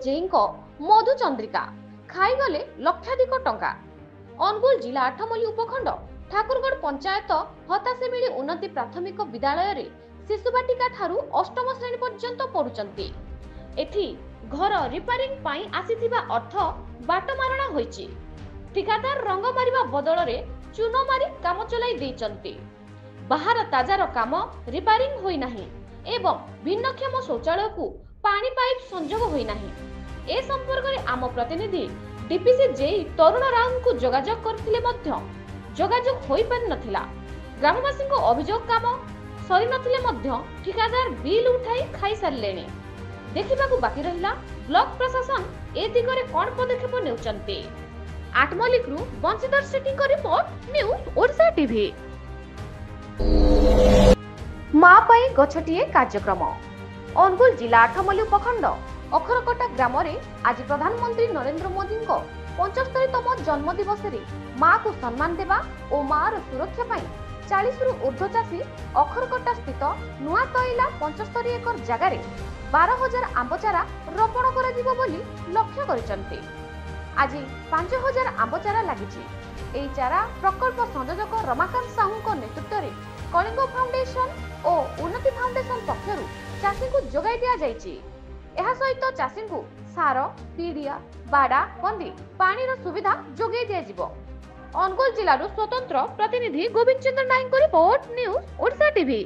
जेईଙ୍କ मधु चंद्रिका खाईगले लक्षाधिक टंका। अनुगुल जिला आठमल्ली उपखंड ठाकुरगढ़ पंचायत हतासेमिली उन्नति प्राथमिक विद्यालय रे शिशुबाटिका ठारू अष्टम श्रेणी पर्यंत पढ़ुचंती। एठी घर रिपेयरिंग पाई आसीथिबा अर्थ बाटमारणा होईची। ठिकादार रंग मारिबा बदल रे चूनो मारी काम चलाई देइचंती। बाहर ताजार काम रिपेयरिंग होई नाही एवं भिन्नक्षम शौचालय को पानी पाइप संजोग होई नाही। ए संपर्क रे आम प्रतिनिधि डीपीसी जेई तरुण राउत को जोगाजोग करथिले मध्य जोगाजोग होई पारि नथिला। ग्रामवासी को अभियोग काम सरी नथिले मध्य ठिकादार बिल उठाई खाई सारलेनी। देखिबाकू बाकी रहिला ब्लॉक प्रशासन ए दिगरे कोन पदक्षेप नेउचंती। आठमल्लिकरू बंशीधर सेठी को रिपोर्ट न्यूज ओडिशा टीवी। माँ पाई गछटिए कार्यक्रम अनुगुल जिला आठमल्ली उपखंड अखरकटा ग्राम रे आज प्रधानमंत्री नरेंद्र मोदी 75तम जन्मदिवस रे माँ को सम्मान देवा और माँ रो सुरक्षा पाई 40 रु ऊर्ध्व चाषी अखरकटा स्थित नुआ तैला 75 एकर जगह रे 12,000 आंबचारा रोपण करा जिवो बोली लक्ष्य करिसंती। आज 5,000 आंबचारा लागिछि। एई चारा प्रकल्प संयोजक रमाकांत साहू को नेतृत्व रे कलिंग फाउंडेशन और उन्नति फाउंडेशन पक्षरु चाषी को जोगाई दिया जाइछि। एहा सहित चाषी को सार पीडिया बाड़ा बंदी पानी रो सुविधा जोगाई दिया जिवो। अनुगुल जिला रो स्वतंत्र प्रतिनिधि गोविंद चंद्र नायक को रिपोर्ट न्यूज ओडिशा टीवी।